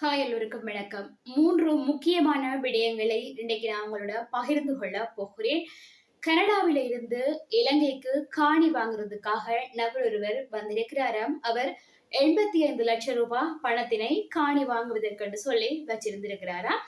Hi எல்லோருக்கும் வணக்கம். 3 முக்கியமான விடயங்களை இன்றைக்கு நான் உங்களோட பகிர்ந்து கொள்ள போகிறேன். கனடாவில இருந்து இலங்கைக்கு காணி வாங்குறதுக்காக நபர் ஒருவர் வந்திருக்கிறாராம். அவர் 85 லட்சம் ரூபாய் பணத்தினை காணி வாங்குவதற்கு சொல்லி வச்சிருந்திருக்கிறாராம்.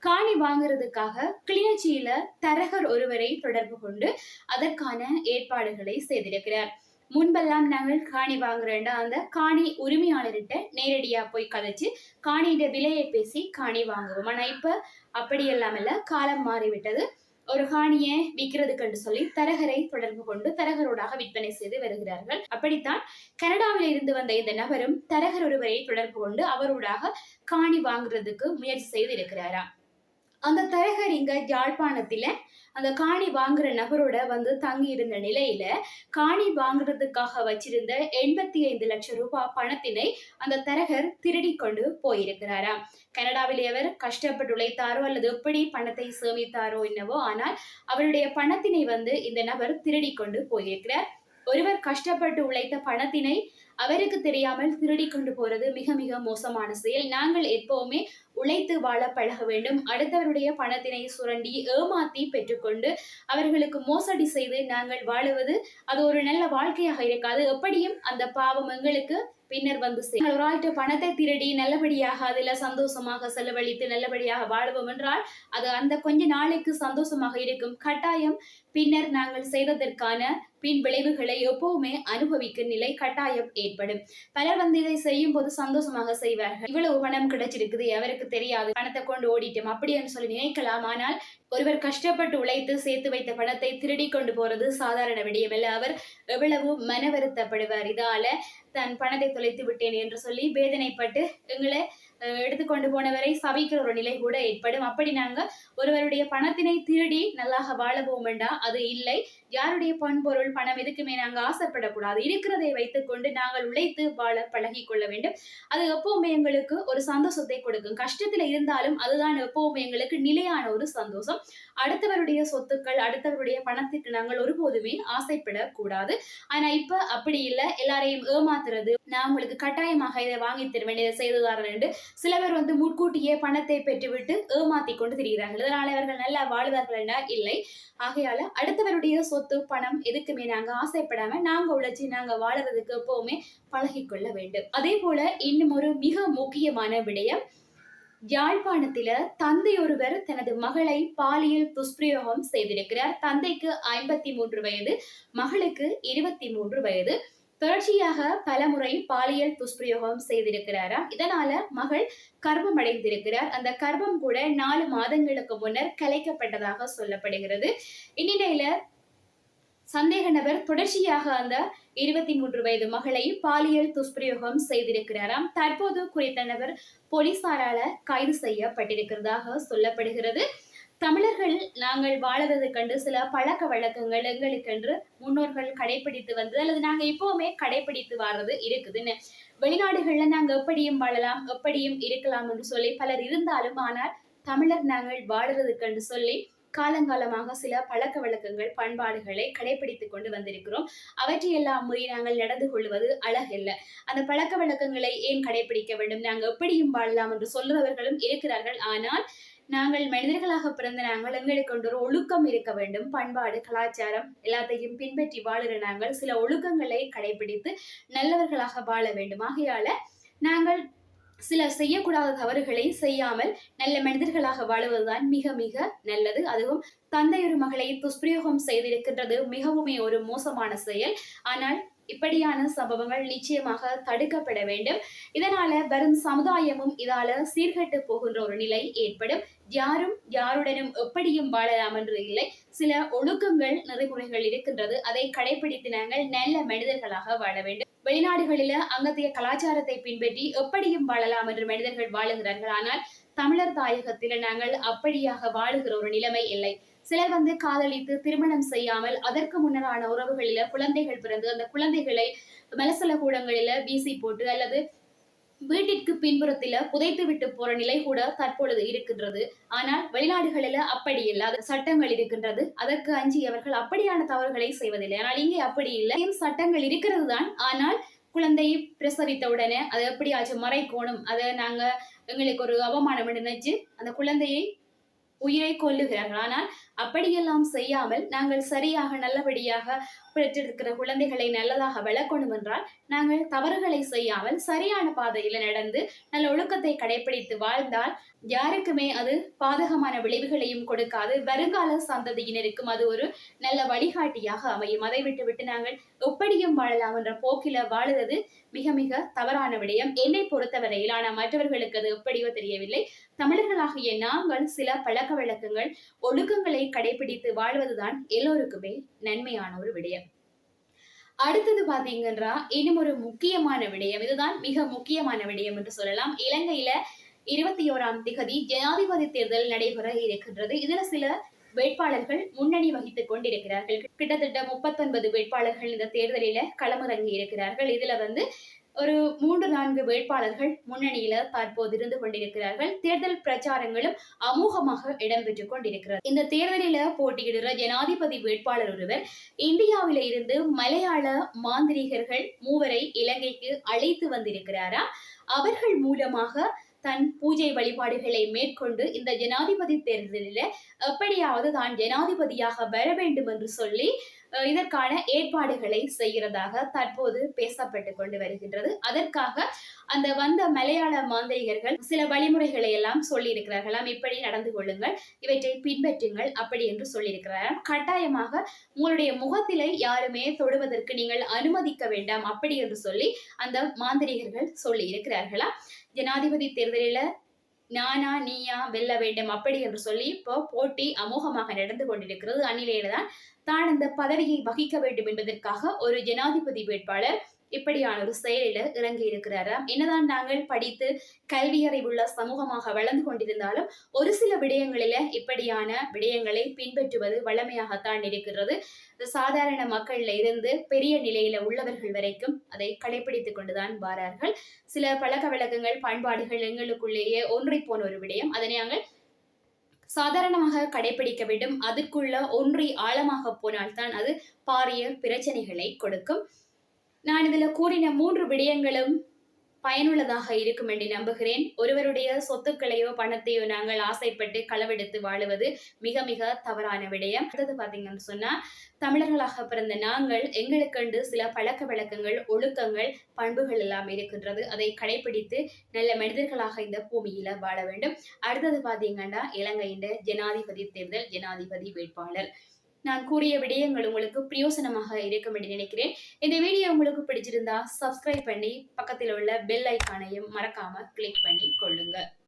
காணி வாங்குறதுக்காக கிளிநொச்சியில தரகர் ஒருவரை தொடர்பு கொண்டு அதற்கான ஏற்பாடுகளை செய்திருக்கிறார். முன்பெல்லாம் நாங்கள் காணி வாங்குறேன்டா அந்த காணி உரிமையாளர்கிட்ட நேரடியா போய் கதைச்சு காணியின் விலையை பேசி காணி வாங்குவோம். ஆனா இப்ப அப்படி எல்லாம் இல்ல, காலம் மாறிவிட்டது. ஒரு காணியை விற்கிறதுக்கு என்று சொல்லி தரகரை தொடர்பு கொண்டு தரகரோடாக விற்பனை செய்து வருகிறார்கள். அப்படித்தான் கனடாவில் இருந்து வந்த இந்த நபரும் தரகர் ஒருவரை தொடர்பு கொண்டு அவரோடாக காணி வாங்குறதுக்கு முயற்சி செய்து இருக்கிறாராம். அந்த தரகர் இங்க யாழ்ப்பாணத்தில அந்த காணி வாங்குற நபரோட வந்து தங்கி இருந்த நிலையில காணி வாங்குறதுக்காக வச்சிருந்த 85 லட்சம் ரூபாய் பணத்தினை அந்த தரகர் திருடி கொண்டு போயிருக்கிறாராம். கனடாவில் அவர் கஷ்டப்பட்டு உழைத்தாரோ அல்லது எப்படி பணத்தை சேமித்தாரோ என்னவோ, ஆனால் அவருடைய பணத்தினை வந்து இந்த நபர் திருடி கொண்டு போயிருக்கிறார். ஒருவர் கஷ்டப்பட்டு உழைத்த பணத்தினை அவருக்கு தெரியாமல் திருடி கொண்டு போறது மிக மிக மோசமான செயல். நாங்கள் எப்பவுமே உழைத்து வாழ பழக வேண்டும். அடுத்தவருடைய பணத்தினை சுரண்டி ஏமாத்தி பெற்றுக்கொண்டு அவர்களுக்கு மோசடி செய்து நாங்கள் வாழுவது அது ஒரு நல்ல வாழ்க்கையாக இருக்காது. எப்படியும் அந்த பாவம் எங்களுக்கு பின்னர் வந்து ஒரு ஆள்கிட்ட பணத்தை திருடி நல்லபடியாக அதுல சந்தோஷமாக செலவழித்து நல்லபடியாக வாழுவோம் என்றால் அது அந்த கொஞ்ச நாளைக்கு சந்தோஷமாக இருக்கும். கட்டாயம் பின்னர் நாங்கள் செய்ததற்கான பின் விளைவுகளை எப்பவுமே அனுபவிக்கும் நிலை கட்டாயம் ஏற்படும். பலர் வந்து இதை செய்யும் போது சந்தோஷமாக செய்வார்கள். இவ்வளவு பணம் கிடைச்சிருக்குது, அவருக்கு தெரியாது, பணத்தை கொண்டு ஓடிட்டோம் அப்படின்னு சொல்லி நினைக்கலாம். ஆனால் ஒருவர் கஷ்டப்பட்டு உழைத்து சேர்த்து வைத்த பணத்தை திருடி கொண்டு போறது சாதாரண விடயமல்ல. அவர் எவ்வளவு மன வருத்தப்படுவார். இதால தன் பணத்தை தொலைத்து விட்டேன் என்று சொல்லி வேதனைப்பட்டு எங்களை எடுத்துக்கொண்டு போனவரை சபிக்கிற ஒரு நிலை கூட ஏற்படும். அப்படி நாங்க ஒருவருடைய பணத்தினை திருடி நல்லாக வாழவோம் வேண்டாம், அது இல்லை. யாருடைய பண்பொருள் பணம் எதுக்குமே நாங்க ஆசைப்படக்கூடாது. இருக்கிறதை வைத்துக் கொண்டு நாங்கள் உழைத்து வாழ பழகி கொள்ள வேண்டும். அது எப்பவுமே எங்களுக்கு ஒரு சந்தோஷத்தை கொடுக்கும். கஷ்டத்துல இருந்தாலும் அதுதான் எப்பவுமே எங்களுக்கு நிலையான ஒரு சந்தோஷம். அடுத்தவருடைய சொத்துக்கள் அடுத்தவருடைய பணத்திற்கு நாங்கள் ஒருபோதுமே ஆசைப்படக்கூடாது. ஆனா இப்ப அப்படி இல்லை. எல்லாரையும் ஏமாத்துறது, நான் உங்களுக்கு கட்டாயமாக இதை வாங்கி தருவேன், இதை செய்து தரேன், சில பேர் வந்து முன்கூட்டியே பணத்தை பெற்றுவிட்டு ஏமாத்தி கொண்டு திரிகிறார்கள். இதனால அவர்கள் நல்லா வாழ்வார்கள் என்றால் இல்லை. ஆகையால அடுத்தவருடைய சொத்து பணம் எதுக்குமே நாங்க ஆசைப்படாம நாங்க உழைச்சி நாங்க வாழறதுக்கு எப்பவுமே பழகி கொள்ள வேண்டும். அதே போல இன்னும் ஒரு மிக முக்கியமான விடயம், யாழ்ப்பாணத்தில தந்தை ஒருவர் தனது மகளை பாலியல் துஷ்பிரயோகம் செய்திருக்கிறார். தந்தைக்கு 53 வயது, மகளுக்கு 23 வயது. தொடர்ச்சியாக பலமுறை பாலியல் துஷ்பிரயோகம் செய்திருக்கிறாராம். இதனால மகள் கர்ப்பம் அடைந்திருக்கிறார். அந்த கர்ப்பம் கூட 4 மாதங்களுக்கு முன்னர் கலைக்கப்பட்டதாக சொல்லப்படுகிறது. இந்நிலையில சந்தேக நபர் தொடர்ச்சியாக அந்த 23 வயது மகளை பாலியல் துஷ்பிரயோகம் செய்திருக்கிறாராம். தற்போது குறித்த நபர் போலீசாரால கைது செய்யப்பட்டிருக்கிறதாக சொல்லப்படுகிறது. தமிழர்கள் நாங்கள் வாழறது கண்டு சில பழக்க வழக்கங்கள் எங்களுக்கென்று முன்னோர்கள் கடைபிடித்து வந்தது அல்லது நாங்க இப்பவுமே கடைபிடித்து வர்றது இருக்குதுன்னு. வெளிநாடுகள்ல நாங்க எப்படியும் வாழலாம் எப்படியும் இருக்கலாம் என்று சொல்லி பலர் இருந்தாலும், ஆனால் தமிழர் நாங்கள் வாழறது கண்டு சொல்லி காலங்காலமாக சில பழக்க வழக்கங்கள் பண்பாடுகளை கடைபிடித்துக் கொண்டு வந்திருக்கிறோம். அவற்றையெல்லாம் முறை நாங்கள் நடந்து கொள்வது அழகல்ல. அந்த பழக்க வழக்கங்களை ஏன் கடைபிடிக்க வேண்டும், நாங்க எப்படியும் வாழலாம் என்று சொல்றவர்களும் இருக்கிறார்கள். ஆனால் நாங்கள் மனிதர்களாக பிறந்த நாங்கள் எங்களுக்கு ஒரு ஒழுக்கம் இருக்க வேண்டும். பண்பாடு கலாச்சாரம் எல்லாத்தையும் பின்பற்றி வாழுற நாங்கள் சில ஒழுக்கங்களை கடைபிடித்து நல்லவர்களாக வாழ வேண்டும். ஆகையால நாங்கள் சில செய்யக்கூடாத தவறுகளை செய்யாமல் நல்ல மனிதர்களாக வாழுவதுதான் மிக மிக நல்லது. அதுவும் தந்தை ஒரு மகளை துஷ்பிரயோகம் செய்திருக்கின்றது மிகவுமே ஒரு மோசமான செயல். ஆனால் இப்படியான சம்பவங்கள் நிச்சயமாக தடுக்கப்பட வேண்டும். இதனால வரும் சமுதாயமும் இதால சீர்கெட்டு போகின்ற ஒரு நிலை ஏற்படும். யாரும் யாருடனும் எப்படியும் வாழலாம் என்று இல்லை. சில ஒழுக்கங்கள் நெறிமுறைகள் இருக்கின்றது, அதை கடைபிடித்து நாங்கள் நல்ல மனிதர்களாக வாழ வேண்டும். வெளிநாடுகளில அங்கத்திய கலாச்சாரத்தை பின்பற்றி எப்படியும் வாழலாம் என்று மனிதர்கள் வாழுகிறார்கள். ஆனால் தமிழர் தாயகத்தில நாங்கள் அப்படியாக வாழுகிற ஒரு நிலைமை இல்லை. சிலர் வந்து காதலித்து திருமணம் செய்யாமல் அதற்கு முன்னரான உறவுகளில குழந்தைகள் பிறந்து அந்த குழந்தைகளை மலசல கூடங்களில வீசி போட்டு அல்லது வீட்டிற்கு பின்புறத்தில புதைத்து விட்டு போற நிலை கூட தற்பொழுது இருக்கின்றது. ஆனால் வெளிநாடுகளில அப்படி இல்லாத சட்டங்கள் இருக்கின்றது. அதற்கு அஞ்சி அவர்கள் அப்படியான தவறுகளை செய்வதில்லை. ஆனால் இங்கே அப்படி இல்லை. சட்டங்கள் இருக்கிறது தான். ஆனால் குழந்தையை பிரசவித்த உடனே அதை எப்படியாச்சும் மறைக்கணும், அதை நாங்க எங்களுக்கு ஒரு அவமானம் நினைச்சு அந்த குழந்தையை உயிரை கொல்லுகிறார்கள். ஆனால் அப்படியெல்லாம் செய்யாமல் நாங்கள் சரியாக நல்லபடியாக பெற்றெடுக்கிற குழந்தைகளை நல்லதாக வளர்க்கணும் என்றால் நாங்கள் தவறுகளை செய்யாமல் சரியான பாதையில நடந்து நல்ல ஒழுக்கத்தை கடைபிடித்து வாழ்ந்தால் யாருக்குமே அது பாதகமான விளைவுகளையும் கொடுக்காது. வருங்கால சந்ததியினருக்கும் அது ஒரு நல்ல வழிகாட்டியாக அமையும். அதை விட்டு நாங்கள் எப்படியும் வாழலாம் என்ற போக்கில வாழுவது மிக மிக தவறான விடயம் என்னை பொறுத்தவரையில். ஆனால் மற்றவர்களுக்கு அது எப்படியோ தெரியவில்லை. தமிழர்களாகிய நாங்கள் சில பழக்க வழக்கங்கள் ஒழுக்கங்களை கடைபிடித்து வாழ்வதுதான் எல்லோருக்குமே நன்மையான ஒரு விடயம். அடுத்தது பாத்தீங்கன்னா இன்னும் ஒரு முக்கியமான விடயம், இதுதான் மிக முக்கியமான விடயம் என்று சொல்லலாம். இலங்கையில 21ஆம் திகதி ஜனாதிபதி தேர்தல் நடைபெற இருக்கின்றது. இதுல சில வேட்பாளர்கள் முன்னணி வகித்துக் கொண்டிருக்கிறார்கள். கிட்டத்தட்ட 39 வேட்பாளர்கள் இந்த தேர்தலில களமிறங்கி இருக்கிறார்கள். இதுல ஒரு 3-4 வேட்பாளர்கள் முன்னணியில தற்போது இருந்து கொண்டிருக்கிறார்கள். தேர்தல் பிரச்சாரங்களும் அமோகமாக இடம்பெற்றுக் கொண்டிருக்கிறது. இந்த தேர்தலில போட்டியிடுகிற ஜனாதிபதி வேட்பாளர் ஒருவர் இந்தியாவில இருந்து மலையாள மாந்திரிகர்கள் 3 இலங்கைக்கு அழைத்து வந்திருக்கிறாரா. அவர்கள் மூலமாக தன் பூஜை வழிபாடுகளை மேற்கொண்டு இந்த ஜனாதிபதி தேர்தலில் எப்படியாவது தான் ஜனாதிபதியாக வர வேண்டும் என்று சொல்லி இதற்கான ஏற்பாடுகளை செய்கிறதாக தற்போது பேசப்பட்டு கொண்டு வருகின்றது. அதற்காக அந்த வந்த மலையாள மாந்திரிகர்கள் சில வழிமுறைகளை எல்லாம் சொல்லி இருக்கிறார்களாம். இப்படி நடந்து கொள்ளுங்கள், இவற்றை பின்பற்றுங்கள் அப்படி என்று சொல்லியிருக்கிறாராம். கட்டாயமாக உங்களுடைய முகத்திலே யாருமே தொடுவதற்கு நீங்கள் அனுமதிக்க வேண்டாம் அப்படி என்று சொல்லி அந்த மாந்திரிகர்கள் சொல்லி இருக்கிறார்களாம். ஜனாதிபதி தேர்தலில் நானா நீயா வெல்ல வேண்டும் அப்படி என்று சொல்லி இப்போ போட்டி அமோகமாக நடந்து கொண்டிருக்கிறது. அந்நிலையில தான் இந்த பதவியை வகிக்க வேண்டும் என்பதற்காக ஒரு ஜனாதிபதி வேட்பாளர் இப்படியான ஒரு செயலில இறங்கி இருக்கிறாராம். என்னதான் நாங்கள் படித்து கல்வி அறிவுள்ள சமூகமாக வளர்ந்து கொண்டிருந்தாலும் ஒரு சில விடயங்களில இப்படியான விடயங்களை பின்பற்றுவது வளமையாகத்தான் இருக்கிறது. சாதாரண மக்கள்ல இருந்து பெரிய நிலையில உள்ளவர்கள் வரைக்கும் அதை கடைபிடித்துக் கொண்டுதான் வாரார்கள். சில பழக்க வழக்கங்கள் பண்பாடுகள் எங்களுக்குள்ளேயே ஒன்றி போன ஒரு விடயம். அதனை நாங்கள் சாதாரணமாக கடைபிடிக்க வேண்டும். அதற்குள்ள ஒன்றி ஆழமாக போனால்தான் அது பாரிய பிரச்சனைகளை கொடுக்கும். நான் இதுல கூறின 3 விடயங்களும் பயனுள்ளதாக இருக்கும் என்று நம்புகிறேன். ஒருவருடைய சொத்துக்களையோ பணத்தையோ நாங்கள் ஆசைப்பட்டு களவெடுத்து வாழுவது மிக மிக தவறான விடயம். அடுத்தது பாத்தீங்கன்னு சொன்னா தமிழர்களாக பிறந்த நாங்கள் எங்களுக்கென்று சில பழக்க வழக்கங்கள் ஒழுக்கங்கள் பண்புகள் எல்லாம் இருக்கின்றது. அதை கடைபிடித்து நல்ல மனிதர்களாக இந்த பூமியில வாழ வேண்டும். அடுத்தது பாத்தீங்கன்னா இலங்கையின் ஜனாதிபதி தேர்தல் ஜனாதிபதி வேட்பாளர். நான் கூறிய விடயங்கள் உங்களுக்கு பிரயோசனமாக இருக்கும் என்று நினைக்கிறேன். இந்த வீடியோ உங்களுக்கு பிடிச்சிருந்தா சப்ஸ்கிரைப் பண்ணி பக்கத்தில் உள்ள பெல் ஐக்கானையும் மறக்காம கிளிக் பண்ணி கொள்ளுங்க.